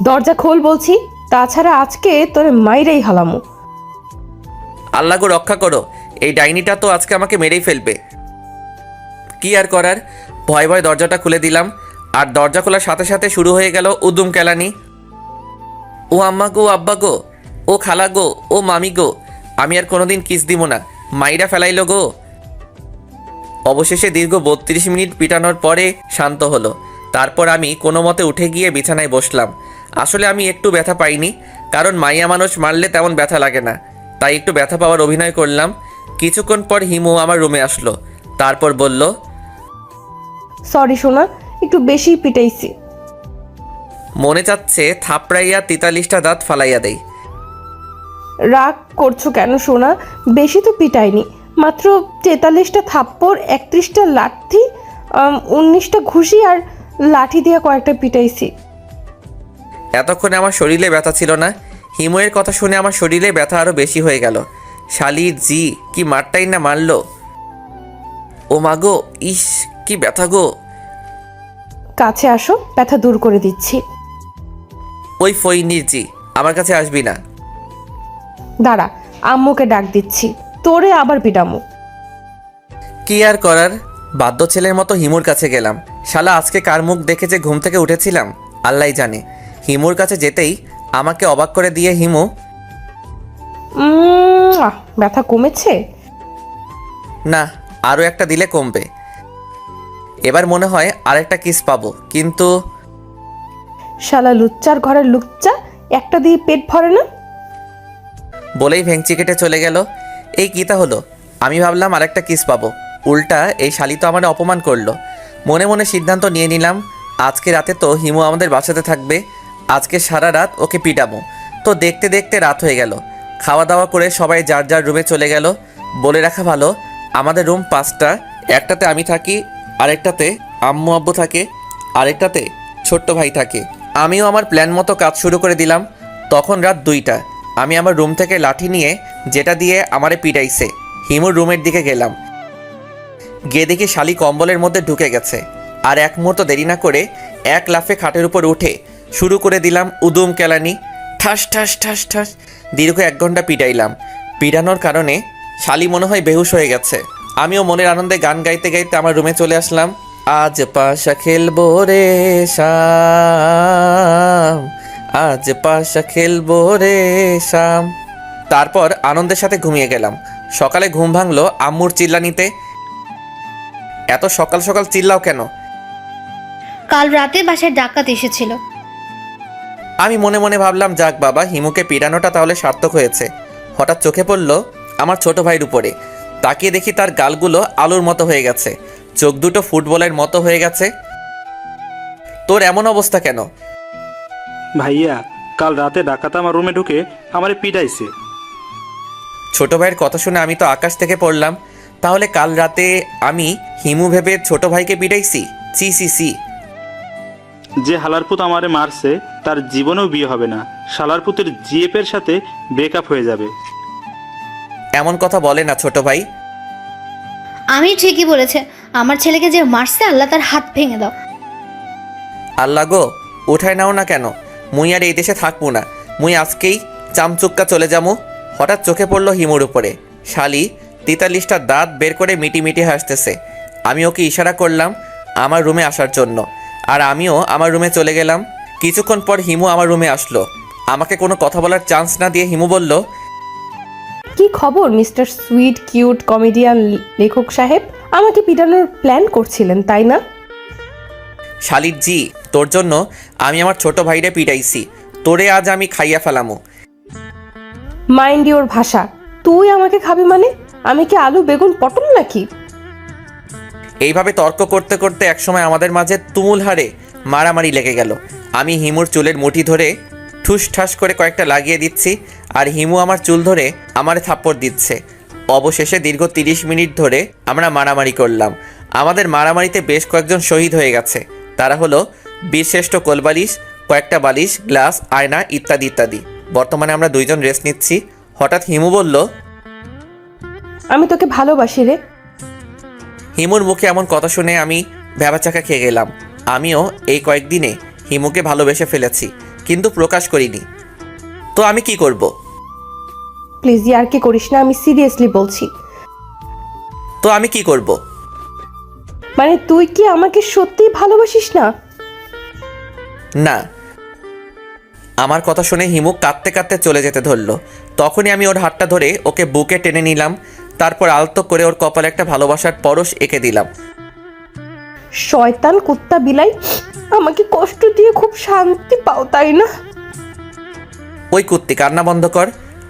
দরজা খোল বলছি, তাছাড়া আজকে তোরে মাইরেই হালামো। আল্লাহ গো রক্ষা করো, এই ডাইনিটা তো আজকে আমাকে মেরেই ফেলবে। কি আর করার, ভয় ভয় দরজাটা খুলে দিলাম। আর দরজা খোলার সাথে সাথে শুরু হয়ে গেল উদুম কেলানি। ও আম্মা গো, আব্বা গো, ও খালা গো, ও মামি গো, আমি আর কোনোদিন কিস দিব না, মাইরা ফেলাইলো গো। অবশেষে দীর্ঘ 32 মিনিট পিটানোর পরে শান্ত হলো। তারপর আমি কোনো মতে উঠে গিয়ে বিছানায় বসলাম। আসলে আমি একটু ব্যথা পাইনি, কারণ মাইয়া মানুষ মারলে তেমন ব্যথা লাগে না, তাই একটু ব্যথা পাওয়ার অভিনয় করলাম। কিছুক্ষণ পর হিমু আমার রুমে আসলো, তারপর বলল, সরি সোনা, একটু বেশি পিটাইছি। মনে চাচ্ছে থাপড়াইয়া 43টা দাঁত ফালাইয়া দেই। রাগ করছো কেন সোনা? বেশি তো পিটাইনি, মাত্র 43টা থাপ্পড়, 31টা লাঠি, 19টা ঘুষি আর লাঠি দিয়ে কয়েকটা পিটাইছি। এতক্ষণে আমার শরীরে ব্যথা ছিল না। হিমুয়ের কথা শুনে আমার শরীরে ব্যথা আরও বেশি হয়ে গেল। শালি জি কি মারটাই না মারলো। ও মাগো, ইস কি ব্যথা গো। কাছে আসো, ব্যথা দূর করে দিচ্ছি। ওই ফইনির জি, আমার কাছে আসবি না। দাঁড়া, আম্মুকে ডাক দিচ্ছি, তোরে আবার পিটামো। কি আর করার, বাধ্য ছেলের মতো হিমুর কাছে গেলাম। শালা আজকে কার মুখ দেখে যে ঘুম থেকে উঠেছিলাম আল্লাহ জানে। হিমুর কাছে যেতেই আমাকে অবাক করে দিয়ে হিমু, ব্যথা কমেছে? না, আরও একটা দিলে কমবে। এবার মনে হয় আরেকটা কিস পাবো, কিন্তু শালা লুচ্চার ঘরের লুচ্চা, একটা দিয়ে পেট ভরে না। বলেই ভেংচি কেটে চলে গেল। এই কিতা হলো, আমি ভাবলাম আরেকটা কিস পাবো, উল্টা এই শালি তো আমার অপমান করলো। মনে মনে সিদ্ধান্ত নিয়ে নিলাম, আজকে রাতে তো হিমু আমাদের বাসাতে থাকবে, আজকে সারা রাত ওকে পিটাবো। তো দেখতে দেখতে রাত হয়ে গেল। খাওয়া দাওয়া করে সবাই যার যার রুমে চলে গেল। বলে রাখা ভালো, আমাদের রুম 5টা, একটাতে আমি থাকি, আরেকটাতে আম্মু আব্বু থাকে, আরেকটাতে ছোট্ট ভাই থাকে। আমিও আমার প্ল্যান মতো কাজ শুরু করে দিলাম। তখন রাত 2টা। আমি আমার রুম থেকে লাঠি নিয়ে, যেটা দিয়ে আমারে পিটাইছে, হিমুর রুমের দিকে গেলাম। গিয়ে দেখি শালি কম্বলের মধ্যে ঢুকে গেছে। আর এক মুহূর্ত দেরি না করে এক লাফে খাটের উপর উঠে শুরু করে দিলাম উদুম কেলানি। ঠাস ঠাস ঠাস ঠাস দীর্ঘ 1 ঘন্টা পিটাইলাম। পিটানোর কারণে শালি মনে হয় বেহুশ হয়ে গেছে। আমিও মনের আনন্দে গান গাইতে গাইতে আমার রুমে চলে আসলাম। আজ পাশা খেলবো রে শাম, আজ পাশা খেলবো রে শাম। তারপর আনন্দের সাথে ঘুমিয়ে গেলাম। সকালে ঘুম ভাঙলো আম্মুর চিল্লানিতে। এত সকাল সকাল চিল্লাও কেন? কাল রাতে বাসায় ডাকাত এসেছিল। আমি মনে মনে ভাবলাম, যাক বাবা, হিমুকে পিটানোটা তাহলে সার্থক হয়েছে। হঠাৎ চোখে পড়ল আমার ছোট ভাইয়ের উপরে। তাকিয়ে দেখি তার গালগুলো আলুর মতো হয়ে গেছে, চোখ দুটো ফুটবলের মতো হয়ে গেছে। তোর এমন অবস্থা কেন? ভাইয়া, কাল রাতে ডাকাত আমার রুমে ঢুকে আমারে পিটাইছে। ছোট ভাইয়ের কথা শুনে আমি তো আকাশ থেকে পড়লাম। তাহলে কাল রাতে আমি হিমু ভেবে ছোট ভাইকে পিটাইছি? C C C. যে হালারপুত আমারে মারছে তার জীবনেও বিয়ে হবে না। শালারপুতের জিএফের সাথে ব্রেকআপ হয়ে যাবে। এমন কথা বলে না ছোট ভাই। আমি ঠিকই বলেছে, আমার ছেলেকে যে মারছে আল্লাহ তার হাত ভেঙে দাও। আল্লাহ গো, উঠায় নাও না কেন? মুই আর এই দেশে থাকবো না। মুই আজকেই চামচুক্কা চলে যাবো। হঠাৎ চোখে পড়লো হিমুর উপরে। শালি 43টা দাঁত বের করে মিটি মিটি হাসতেছে। আমি ওকে ইশারা করলাম আমার রুমে আসার জন্য, আর আমিও আমার রুমে চলে গেলাম। কিছুক্ষণ পর হিমু আমার রুমে আসলো। আমাকে কোনো কথা বলার চান্স না দিয়ে হিমু বলল, কি খবর মিস্টার সুইট কিউট কমেডিয়ান লেখক সাহেব? আমাকে পিটানোর প্ল্যান করছিলেন তাই না? শালির জি, তোর জন্য আমি আমার ছোট ভাইরে পিটাইছি। তোরে আজ আমি খাইয়া ফেলামু। মাইন্ড ইওর ভাষা। তুই আমাকে খাবি মানে? আমি কি আলু বেগুন পটল নাকি? এইভাবে তর্ক করতে করতে একসময় আমাদের মাঝে তুমুল হারে মারামারি লেগে গেল। আমি হিমুর চুলের মুঠি ধরে ঠুস ঠাস করে কয়েকটা লাগিয়ে দিচ্ছি, আর হিমু আমার চুল ধরে আমারে থাপ্পড় দিচ্ছে। অবশেষে দীর্ঘ 30 মিনিট ধরে আমরা মারামারি করলাম। আমাদের মারামারিতে বেশ কয়েকজন শহীদ হয়ে গেছে। তারা হলো বীরশ্রেষ্ঠ কোলবালিশ, কয়েকটা বালিশ, গ্লাস, আয়না ইত্যাদি ইত্যাদি। বর্তমানে আমরা 2 জন রেস্ট নিচ্ছি। হঠাৎ হিমু বলল, আমি তোকে ভালোবাসি রে। হিমুর মুখে এমন কথা শুনে আমি ভ্যাবাচাকা খেয়ে গেলাম। আমিও এই কয়েকদিনে হিমুকে ভালোবেসে ফেলেছি, কিন্তু প্রকাশ করিনি। তো আমি কি করব? প্লিজ ইয়ার কি করিস না, আমি সিরিয়াসলি বলছি। তো আমি কি করব? মানে তুই কি আমাকে সত্যিই ভালোবাসিস না? না। আমার কথা শুনে হিমু কাঁদতে কাঁদতে চলে যেতে ধরলো। তখনই আমি ওর হাতটা ধরে ওকে বুকে টেনে নিলাম। তারপর আলতো করে ওর কপালে একটা ভালোবাসার পরশ এঁকে দিলাম। শয়তান কুত্তা বিলাই, আমাকে কষ্ট দিয়ে খুব শান্তি পাও তাই না? ওই কুত্তি, কান্না বন্ধ কর।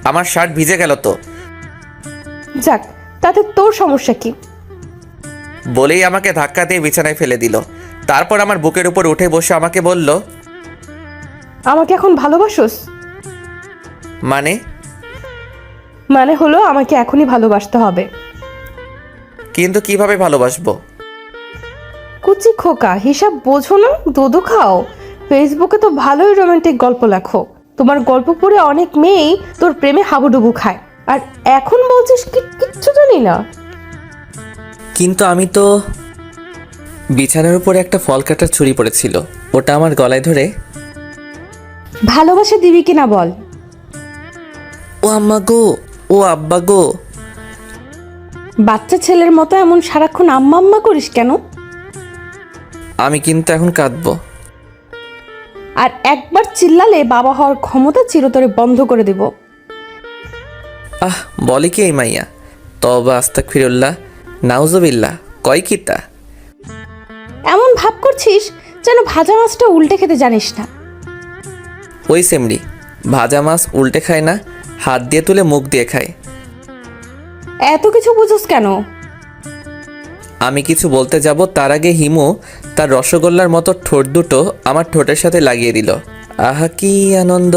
আমার শার্ট ভিজে গেল তো। যাক, তাতে তোর সমস্যা কি? বলেই আমাকে ধাক্কা দিয়ে বিছানায় ফেলে দিল। তারপর আমার বুকের উপর উঠে বসে আমাকে বলল, আমাকে এখন ভালোবাসোস? মানে হলো আমাকে এখনই ভালোবাসতে হবে। কিন্তু কিভাবে ভালোবাসবো? কুচি খোকা, হিসাব বোঝো না? দুধু খাও। ফেসবুকে তো ভালোই রোমান্টিক গল্প লেখো। তোমার গল্প পড়ে অনেক মেয়েই তোর প্রেমে হাবুডুবু খায়, আর এখন বলছিস কিচ্ছু জানি না। কিন্তু আমি তো... বিছানার উপরে একটা ফল কাটার ছুরি পড়েছিল, ওটা আমার গলায় ধরে, ভালোবাসা দিবি কিনা বল। ও আম্মা গো, ও আব্বা গো। বাচ্চা ছেলের মতো এমন সারাক্ষণ আম্মা আম্মা করিস কেন? আমি কিন্তু এখন কাঁদবো। আর একবার চিল্লালে বাবা হওয়ার ক্ষমতা চিরতরে বন্ধ করে দেব। আহ, বলে কি এই মাইয়া? তবা আস্তাগফিরুল্লাহ, নাউজুবিল্লাহ, কয় কিতা? এমন ভাব করছিস যেন ভাজা মাছটা উল্টে খেতে জানিস না। ওই সেমরি, ভাজা মাছ উল্টে খায় না, হাত দিয়ে তুলে মুখ দিয়ে খায়। এত কিছু বুঝোস কেন? আমি কিছু বলতে যাব তার আগে হিমু তার রসগোল্লার মতো ঠোঁট দুটো আমার ঠোঁটের সাথে লাগিয়ে দিল। আহা কি আনন্দ!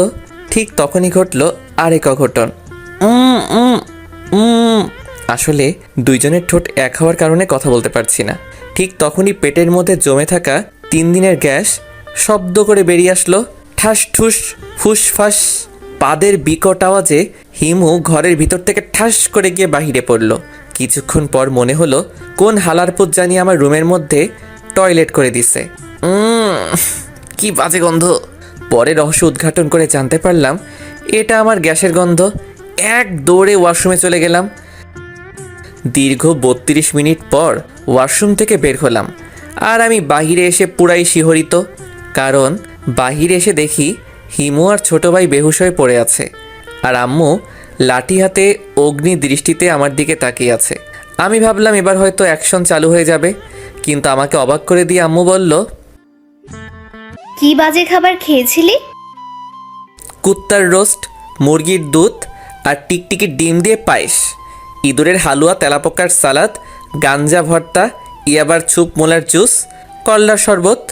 ঠিক তখনই ঘটল আরেক অঘটন। আসলে 2 জনের ঠোঁট এক হওয়ার কারণে কথা বলতে পারছি না। ঠিক তখনই পেটের মধ্যে জমে থাকা 3 দিনের গ্যাস শব্দ করে বেরিয়ে আসলো। ঠাস ঠুস ফুস ফাস। পাদের বিকট আওয়াজে হিমু ঘরের ভিতর থেকে ঠাস করে গিয়ে বাহিরে পড়ল। কিছুক্ষণ পর মনে হলো কোন হালারপুত জানি আমার রুমের মধ্যে টয়লেট করে দিছে। কি বাজে গন্ধ! পরে রহস্য উদ্ঘাটন করে জানতে পারলাম এটা আমার গ্যাসের গন্ধ। এক দৌড়ে ওয়াশরুমে চলে গেলাম। দীর্ঘ 32 মিনিট পর ওয়াশরুম থেকে বের হলাম, আর আমি বাহিরে এসে পুরাই শিহরিত। কারণ বাহিরে এসে দেখি হিমু আর ছোট ভাই বেহুশ হয়ে পড়ে আছে, আর আম্মু লাঠি হাতে অগ্নি দৃষ্টিতে আমার দিকে তাকিয়ে আছে। আমি ভাবলাম এবার হয়তো অ্যাকশন চালু হয়ে যাবে, কিন্তু আমাকে অবাক করে দিয়ে আম্মু বলল, কি বাজে খাবার খেয়েছিলি? কুত্তার রোস্ট, মুরগির দুধ আর টিকটিকি ডিম দিয়ে পায়েস, ইঁদুরের হালুয়া, তেলাপোকার সালাদ, গাঞ্জা ভর্তা, ইয়াবার ছুপ, মোলার জুস, করলার শরবত।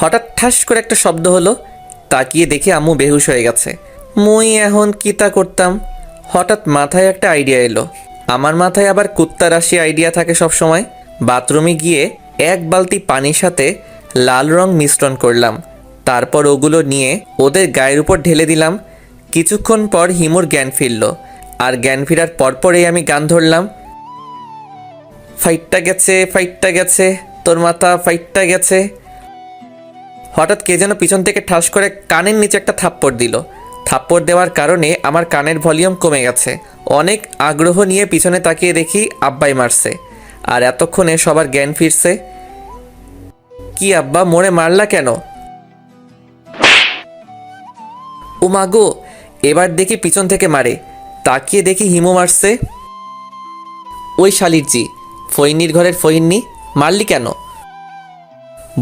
হঠাৎ ঠাস করে একটা শব্দ হলো। তাকিয়ে দেখি আম্মু বেহুশ হয়ে গেছে। মুই এখন কিতা করতাম? হঠাৎ মাথায় একটা আইডিয়া এলো। আমার মাথায় আবার কুত্তা রাশি আইডিয়া থাকে সব সময়। বাথরুমে গিয়ে এক বালতি পানির সাথে লাল রং মিশ্রণ করলাম, তারপর ওগুলো নিয়ে ওদের গায়ের উপর ঢেলে দিলাম। কিছুক্ষণ পর হিমুর জ্ঞান ফিরল, আর জ্ঞান ফেরার পরপরেই আমি গান ধরলাম, ফাইটটা গেছে, ফাইটটা গেছে, তোর মাথা ফাইটটা গেছে। হঠাৎ কে যেন পিছন থেকে ঠাস করে কানের নিচে একটা থাপ্পড় দিল। থাপ্পড় দেওয়ার কারণে আমার কানের ভলিউম কমে গেছে। অনেক আগ্রহ নিয়ে পিছনে তাকিয়ে দেখি আব্বাই মারছে, আর এতক্ষণে সবার জ্ঞান ফিরছে। কি আব্বা, মোড়ে মারলা কেন? ও মাগো, এবার দেখি পিছন থেকে মারে। তাকিয়ে দেখি হিমু মারছে। ওই শালির জি, ফইন্নির ঘরের ফইন্নি, মারলি কেন?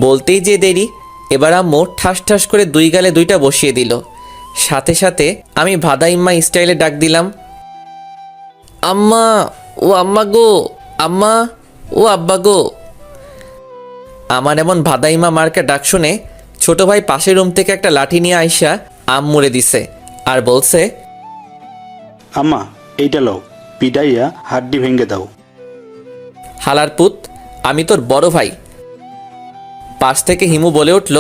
বলতেই যে দেরি, এবার আম্মু ঠাস ঠাস করে দুই গালে দুইটা বসিয়ে দিল। সাথে সাথে আমি ভাদাইম্মা স্টাইলে ডাক দিলাম, আম্মা, ও আম্মা গো, আম্মা, ও আব্বা গো। আমার এমন ভাদাইমা মার্কা ডাক শুনে ছোট ভাই পাশের রুম থেকে একটা লাঠি নিয়ে আইসা আম্মুরে দিছে আর বলছে, আম্মা এইটা লও, পিডাইয়া হাড্ডি ভেঙে দাও। হালার পুত, আমি তোর বড় ভাই। পাশ থেকে হিমু বলে উঠল,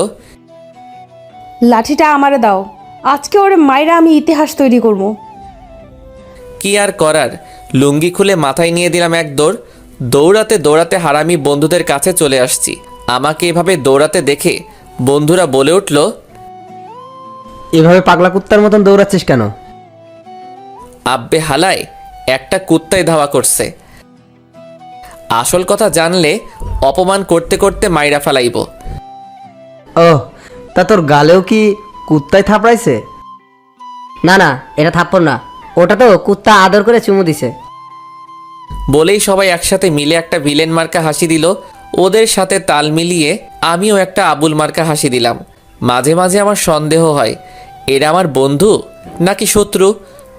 লাঠিটা আমারে দাও, আজকে ওরে মাইরা আমি ইতিহাস তৈরি করব। কি আর করার, লুঙ্গি খুলে মাথায় নিয়ে দিলাম এক দৌড়। দৌড়াতে দৌড়াতে হারামি বন্ধুদের কাছে চলে আসছি। আমাকে এভাবে দৌড়াতে দেখে বন্ধুরা বলে উঠল, এভাবে পাগলা কুত্তার মতন দৌড়াচ্ছিস কেন? আব্বে হালায়, একটা কুত্তায় ধাওয়া করছে। আসল কথা জানলে অপমান করতে করতে মাইরা ফেলাইব। ওহ, তা তোর গালেও কি কুত্তায় থাপড়াইছে? না না, এটা থাপ্পড় না, ওটা তো কুত্তা আদর করে চুমু দিছে। বলেই সবাই একসাথে মিলে একটা ভিলেন মার্কা হাসি দিল। ওদের সাথে তাল মিলিয়ে আমিও একটা আবুল মার্কা হাসি দিলাম। মাঝে মাঝে আমার সন্দেহ হয়, এরা আমার বন্ধু নাকি শত্রু।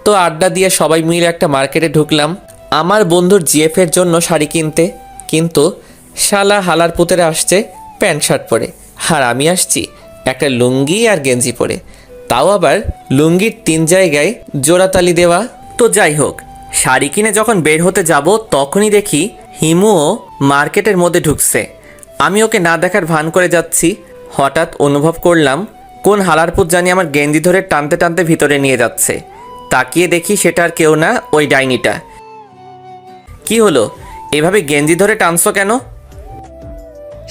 তো আড্ডা দিয়ে সবাই মিলে একটা মার্কেটে ঢুকলাম আমার বন্ধুর জিএফের জন্য শাড়ি কিনতে। কিন্তু শালা হালার পুতেরা আসছে প্যান্ট শার্ট পরে, আর আমি আসছি একটা লুঙ্গি আর গেঞ্জি পরে, তাও আবার লুঙ্গির 3 জায়গায় জোড়াতালি দেওয়া। তো যাই হোক, শাড়ি কিনে যখন বের হতে যাব তখনই দেখি হিমুও মার্কেটের মধ্যে ঢুকছে। আমি ওকে না দেখার ভান করে যাচ্ছি। হঠাৎ অনুভব করলাম কোন হালারপুত জানি আমার গেঞ্জি ধরে টানতে টানতে ভিতরে নিয়ে যাচ্ছে। তাকিয়ে দেখি সেটা আর কেউ না, ওই ডাইনিটা। কি হলো, এভাবে গেঞ্জি ধরে টানছো কেন?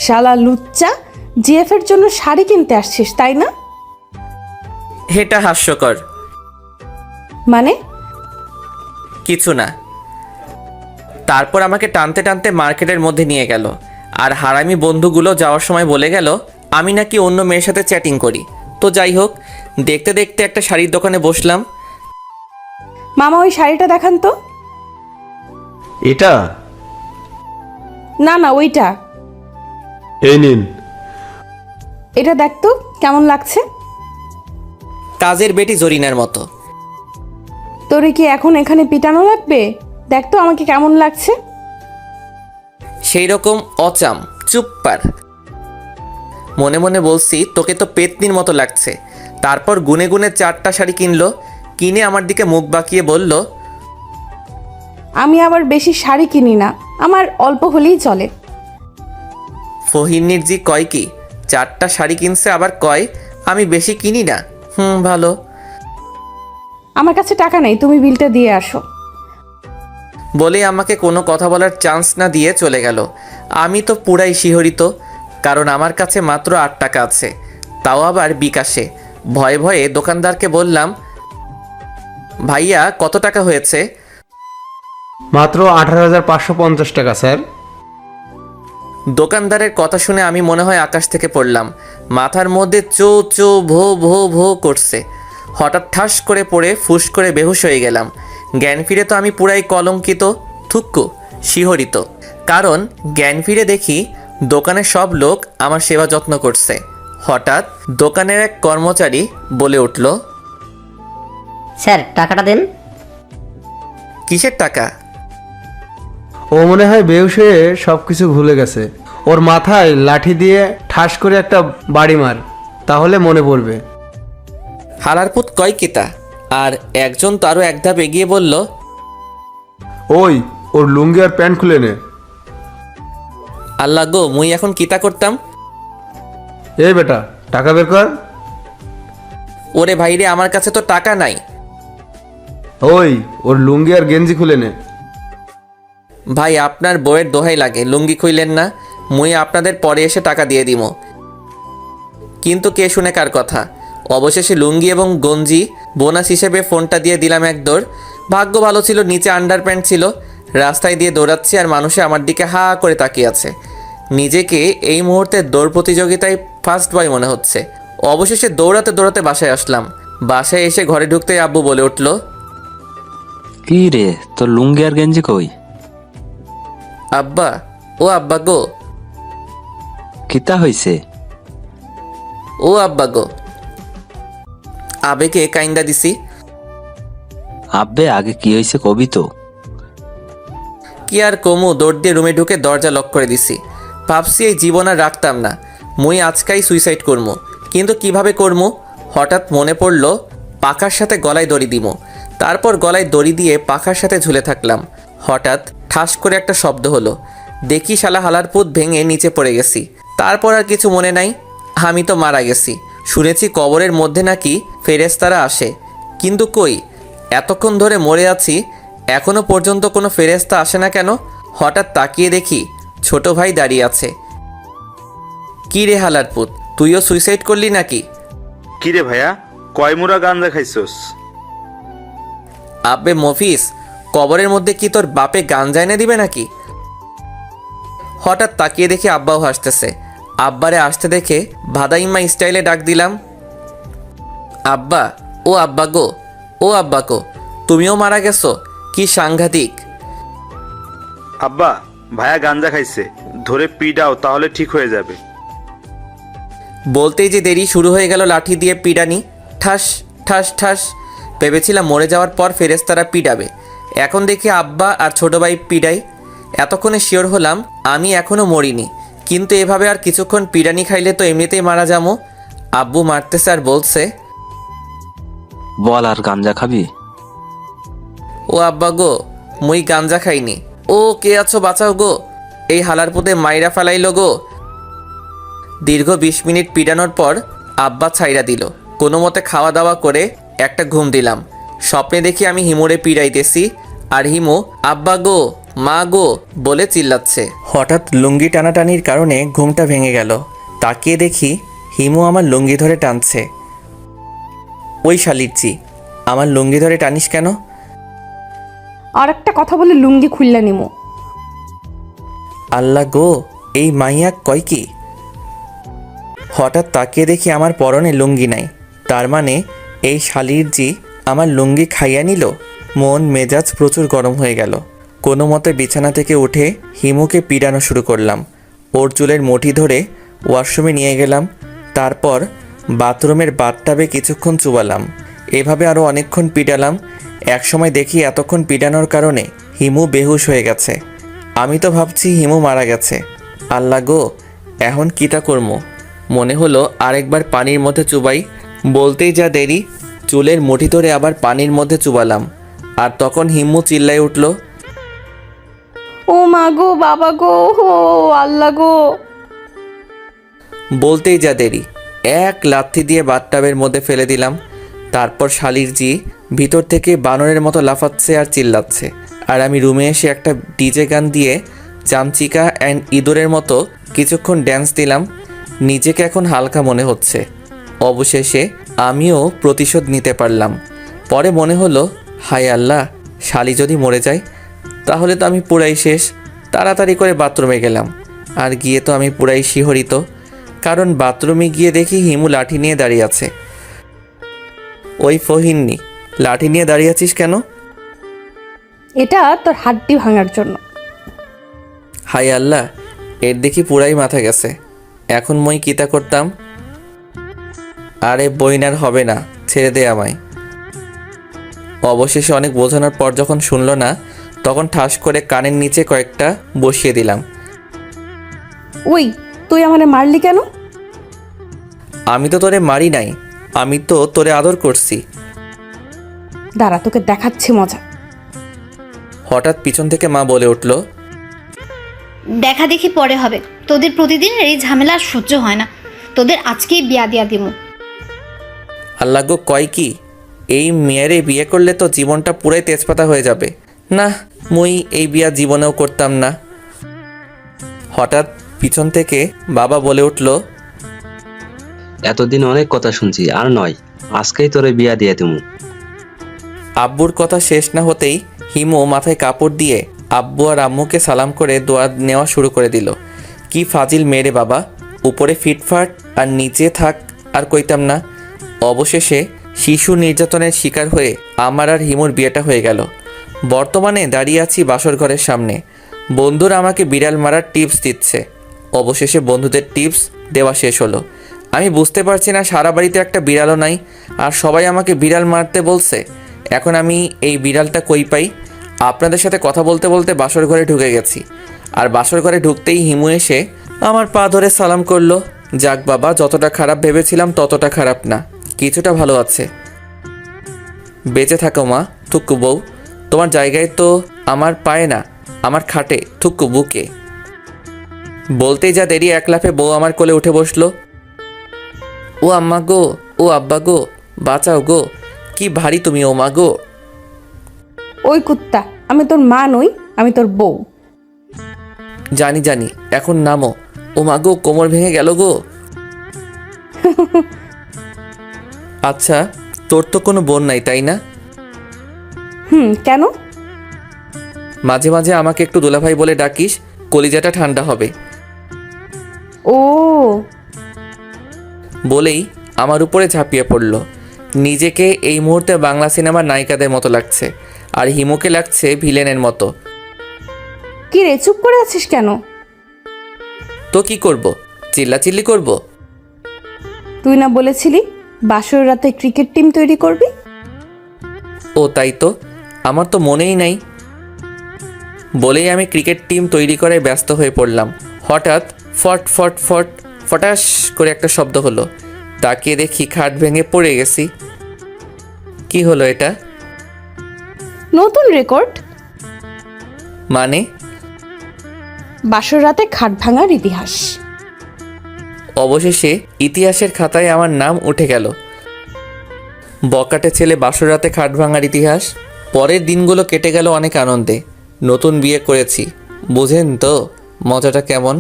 শালা লুচ্চা, জিএফের জন্য শাড়ি কিনতে আসছিস তাই না? এটা হাস্যকর। মানে? কিছু না। তারপর আমাকে টানতে টানতে মার্কেটের মধ্যে নিয়ে গেল, আর হারামি বন্ধুগুলো যাওয়ার সময় বলে গেল আমি নাকি অন্য মেয়ের সাথে চ্যাটিং করি। তো যাই হোক, দেখতে দেখতে একটা শাড়ির দোকানে বসলাম। মামা ওই শাড়িটা দেখান তো। এটা? না না, ওইটা। এই নিন। এটা দেখ তো কেমন লাগছে। কাজের বেটি জরিনার মতো। তোরে কি এখন এখানে পিটানো লাগবে? দেখ তো আমাকে কেমন লাগছে। সেই রকম অচাম, চুপ পার। মনে মনে বলছি তোকে তো পেতনির মতো লাগছে। তারপর গুনে গুনে 4টা শাড়ি কিনলো। কিনে আমার দিকে মুখ বাঁকিয়ে বলল, আমি আবার বেশি শাড়ি কিনি না, আমার অল্প হলেই চলে। ফহিনীর জি কয় কি 4টা শাড়ি কিনছে, আবার কয় আমি বেশি কিনি না। ভালো। আমার কাছে টাকা নেই, তুমি বিলটা দিয়ে আসো। বলে আমাকে কোনো কথা বলার চান্স না দিয়ে চলে গেল। আমি তো পুরাই শিহরিত, কারণ আমার কাছে মাত্র 8 টাকা আছে, তাও আবার বিকাশে। ভয়ে ভয়ে দোকানদারকে বললাম, ভাইয়া কত টাকা হয়েছে? মাত্র 18,550 টাকা স্যার। দোকানদারের কথা শুনে আমি মনে হয় আকাশ থেকে পড়লাম। মাথার মধ্যে চো চো ভো ভো ভো করছে। হঠাৎ ঠাস করে পড়ে ফুস করে বেহুশ হয়ে গেলাম। জ্ঞান ফিরে তো আমি পুরাই কলঙ্কিত, থুক্কু, শিহরিত। কারণ জ্ঞান ফিরে দেখি দোকানের সব লোক আমার সেবা যত্ন করছে। হঠাৎ দোকানের এক কর্মচারী বলে উঠল, স্যার টাকাটা দেন। কিসের টাকা? ও মনে হয় বেহুশ হয়ে সব কিছু ভুলে গেছে। ওর মাথায় লাঠি দিয়ে ঠাস করে একটা বাড়ি মার, তাহলে মনে পড়বে। হালারপুত কয় কিতা? আর একজন তো আরও এক ধাপ এগিয়ে বলল, ওই ওর লুঙ্গি আর প্যান্ট খুলে নে। আল্লাহ গো, মুই এখন কিতা করতাম? এই বেটা, টাকা বের কর। ওরে ভাইরে, আমার কাছে তো টাকা নাই। ওই ওর লুঙ্গি আর গেঞ্জি খুলে নে। ভাই, আপনার বইয়ের দোহাই লাগে, লুঙ্গি খুইলেন না, মুই আপনাদের পরে এসে টাকা দিয়ে দিব। কিন্তু কে শুনে কার কথা? অবশেষে লুঙ্গি এবং গঞ্জি বোনাস হিসেবে ফোনটা দিয়ে দিলাম এক দৌড়। ভাগ্য ভালো ছিল নিচে আন্ডারপ্যান্ট ছিল। রাস্তায় দিয়ে দৌড়াচ্ছি আর মানুষে আমার দিকে হা করে তাকিয়ে আছে। নিজেকে এই মুহূর্তে দৌড় প্রতিযোগিতায় ফার্স্ট বয় মনে হচ্ছে। অবশেষে দৌড়াতে দৌড়াতে বাসায় আসলাম। বাসায় এসে ঘরে ঢুকতেই আব্বু বলে উঠল, কি রে, তোর লুঙ্গি আর গেঞ্জি কই? আব্বা, ও আব্বা গো, কিতা হইছে? ও আব্বা গো। আবেগে কাইন্দা দিছি। আব্বে, আগে কি হইছে কবি তো। কি আর কমু, দৌড় দিয়ে রুমে ঢুকে দরজা লক করে দিছি। ভাবছি এই জীবন আর রাখতাম না, মুই আজকাই সুইসাইড করবো। কিন্তু কিভাবে করবো? হঠাৎ মনে পড়ল পাখার সাথে গলায় দড়ি দিব। তারপর গলায় দড়ি দিয়ে পাখার সাথে ঝুলে থাকলাম। হঠাৎ ঠাস করে একটা শব্দ হলো। দেখি শালা হালারপুত ভেঙে নিচে পড়ে গেছি। তারপর আর কিছু মনে নাই, আমি তো মারা গেছি। শুনেছি কবরের মধ্যে নাকি ফেরেশতারা আসে, কিন্তু কই, এতক্ষণ ধরে মরে আছি, এখনো পর্যন্ত কোনো ফেরেশতা আসে না কেন? হঠাৎ তাকিয়ে দেখি ছোট ভাই দাঁড়িয়ে আছে। কি রে হালারপুত, তুইও সুইসাইড করলি নাকি? কিরে ভাইয়া, কয় মুড়া গাঞ্জা খাইছস? আব্বে মফিস, কবরের মধ্যে কি তোর বাপে গাঞ্জা এনে দিবে নাকি? হঠাৎ তাকিয়ে দেখি আব্বাও হাসতেছে। আব্বারে আসতে দেখে ভাদাইম্মা স্টাইলে ডাক দিলাম, আব্বা, ও আব্বা গো, ও আব্বা গো, তুমিও মারা গেছো? কি সাংঘাতিক! আব্বা, ভাইয়া গাঞ্জা খাইছে, ধরে পিটাও, তাহলে ঠিক হয়ে যাবে। বলতেই যে দেরি, শুরু হয়ে গেল লাঠি দিয়ে পিটানি। ঠাস ঠাস ঠাস। ভেবেছিলাম মরে যাওয়ার পর ফেরেশতারা পিটাবে, এখন দেখি আব্বা আর ছোট ভাই পিটাই। এতক্ষণে শিওর হলাম আমি এখনও মরিনি, কিন্তু এভাবে আর কিছুক্ষণ পিটানি খাইলে তো এমনিতেই মারা যাবো। আব্বু মারতেছে আর বলছে, বল, আর গাঞ্জা খাবি? ও আব্বা গো, মুই গাঞ্জা খাইনি। ও কে আছো, বাঁচাও গো, এই হালারপুতে মাইরা ফেলাইলো গো। দীর্ঘ 20 মিনিট পিটানোর পর আব্বা ছাইরা দিল। কোনো মতে খাওয়া দাওয়া করে একটা ঘুম দিলাম। স্বপ্নে দেখি আমি হিমুরে পিড়াইতেছি, আর হিমু আব্বা গো, মা গো বলে চিল্লাচ্ছে। হঠাৎ লুঙ্গি টানাটানির কারণে ঘুমটা ভেঙে গেল। তাকিয়ে দেখি হিমু আমার লুঙ্গি ধরে টানছে। ওই শালিরচি, আমার লুঙ্গি ধরে টানিস কেন? আর একটা কথা বলে লুঙ্গি খুললা নিমো। আল্লাহ গো, এই মাইয়া কয় কি? হঠাৎ তাকিয়ে দেখি আমার পরনে লুঙ্গি নাই। তার মানে এই শালিরজি আমার লুঙ্গি খাইয়া নিল। মন মেজাজ প্রচুর গরম হয়ে গেল। কোনো মতে বিছানা থেকে উঠে হিমুকে পিটানো শুরু করলাম। ওর চুলের মুঠি ধরে ওয়াশরুমে নিয়ে গেলাম। তারপর বাথরুমের বাথটাবে কিছুক্ষণ চুবালাম। এভাবে আরও অনেকক্ষণ পিটালাম। একসময় দেখি এতক্ষণ পিটানোর কারণে হিমু বেহুশ হয়ে গেছে। আমি তো ভাবছি হিমু মারা গেছে। আল্লাহ গো, এখন কিটা করবো? মনে হলো আরেকবার পানির মধ্যে চুবাই। বলতেই যা দেরি, চুলের মুঠি ধরে আবার পানির মধ্যে চুবালাম। আর তখন হিমু চিল্লাই উঠল, ও মা গো, বাবা গো, ও আল্লাহ গো। বলতেই যা দেরি, এক লাথি দিয়ে বাথটাবের মধ্যে ফেলে দিলাম। তারপর শালিরজি ভিতর থেকে বানরের মতো লাফাচ্ছে আর চিল্লাচ্ছে। আর আমি রুমে এসে একটা ডিজে গান দিয়ে চামচিকা অ্যান্ড ইঁদুরের মতো কিছুক্ষণ ড্যান্স দিলাম। নিজেকে এখন হালকা মনে হচ্ছে। অবশেষে আমিও প্রতিশোধ নিতে পারলাম। পরে মনে হলো, হায় আল্লাহ, শালি যদি মরে যায় তাহলে তো আমি পুরাই শেষ। তাড়াতাড়ি করে বাথরুমে গেলাম। আর গিয়ে তো আমি পুরাই শিহরিত, কারণ বাথরুমে গিয়ে দেখি হিমু লাঠি নিয়ে দাঁড়িয়ে আছে। ওই ফহিন্নি, লাঠি নিয়ে দাঁড়িয়ে আছিস কেন? এটা তোর হাড্ডি ভাঙার জন্য। হায় আল্লাহ, এর দেখি পুরাই মাথা গেছে। এখন মই কিতা করতাম? আরে বইনার হবে না, ছেড়ে দে আমায়। অবশেষে অনেক বোঝানোর পর যখন শুনলো না, তখন ঠাস করে কানের নিচে কয়েকটা বসিয়ে দিলাম। ওই তুই আমারে মারলি কেন? আমি তো তোরে মারি নাই, আমি তো তোরে আদর করছি। দাঁড়া, তোকে দেখাচ্ছি মজা। হঠাৎ পিছন থেকে মা বলে উঠল, দেখা দেখি পরে হবে, তোদের প্রতিদিনের এই ঝামেলা আর সহ্য হয় না, তোদের আজকেই বিয়া দিয়া দিমু। আল্লাহ গো, কয় কি, এই মেয়েরে বিয়ে করলে তো জীবনটা পুরাই তেজপাতা হয়ে যাবে। না, মুই এই বিয়া জীবনেও করতাম না। হঠাৎ পিছন থেকে বাবা বলে উঠল, এতদিন অনেক কথা শুনছি, আর নয়, আজকেই তোরে বিয়া দিয়ে দিমু। আব্বুর কথা শেষ না হতেই হিমু মাথায় কাপড় দিয়ে আব্বু আর আম্মুকে সালাম করে দোয়া নেওয়া শুরু করে দিল। কি ফাজিল মেরে বাবা, উপরে ফিটফাট আর নিচে থাক আর কইতাম না। অবশেষে শিশু নির্যাতনের শিকার হয়ে আমার আর হিমুর বিয়েটা হয়ে গেল। বর্তমানে দাঁড়িয়ে আছি বাসর ঘরের সামনে, বন্ধুরা আমাকে বিড়াল মারার টিপস দিচ্ছে। অবশেষে বন্ধুদের টিপস দেওয়া শেষ হলো। আমি বুঝতে পারছি না, সারা বাড়িতে একটা বিড়ালও নাই, আর সবাই আমাকে বিড়াল মারতে বলছে। এখন আমি এই বিড়ালটা কই পাই? আপনাদের সাথে কথা বলতে বলতে বাসর ঘরে ঢুকে গেছি, আর বাসর ঘরে ঢুকতেই হিমু এসে আমার পা ধরে সালাম করলো। যাক বাবা, যতটা খারাপ ভেবেছিলাম ততটা খারাপ না, কিছুটা ভালো আছে। বেঁচে থাকো মা, থুক্কু বউ, তোমার জায়গায় তো আমার পায়ে না, আমার খাটে, থুক্কু বুকে। বলতেই যা দেরি, এক লাফে বউ আমার কোলে উঠে বসলো। ও আম্মা গো, ও আব্বা গো, বাঁচাও গো, কি ভারী তুমি ও মা গো। ওই কুত্তা, আমি তোর মা নই, আমি তোর বউ। জানি জানি, এখন নামো। ও মা গো, কোমর ভেঙে গেল গো। আচ্ছা, তোর তো কোনো বোন নাই তাই না? কেন? মাঝে মাঝে আমাকে একটু দুলাভাই বলে ডাকিস, কলিজাটা ঠান্ডা হবে। ও বলেই আমার উপরে ঝাঁপিয়ে পড়ল। নিজেকে এই মুহূর্তে বাংলা সিনেমার নায়িকাদের মতো লাগছে, আর হিমুকে লাগছে ভিলেনের মতো। কি রে, চুপ করে আছিস কেন? তো কি করব, চিল্লাচিল্লি করব? তুই না বলেছিলি বাসর রাতে ক্রিকেট টিম তৈরি করবি? ও তাই তো, আমার তো মনেই নাই। বলেই আমি ক্রিকেট টিম তৈরি করায় ব্যস্ত হয়ে পড়লাম। হঠাৎ ফট ফট ফট ফটাস করে একটা শব্দ হলো। তাকিয়ে দেখি খাট ভেঙে পড়ে গেছি। কি হলো এটা? নতুন রেকর্ড। মানে? বাসর রাতে খাট ভাঙার ইতিহাস। অবশেষে ইতিহাসের খাতায় আমার নাম উঠে গেল। বকাটে ছেলে বাসর রাতে খাট ভাঙার ইতিহাস। পরের দিনগুলো কেটে গেল অনেক আনন্দে। নতুন বিয়ে করেছি, বুঝেন তো মজাটা কেমন।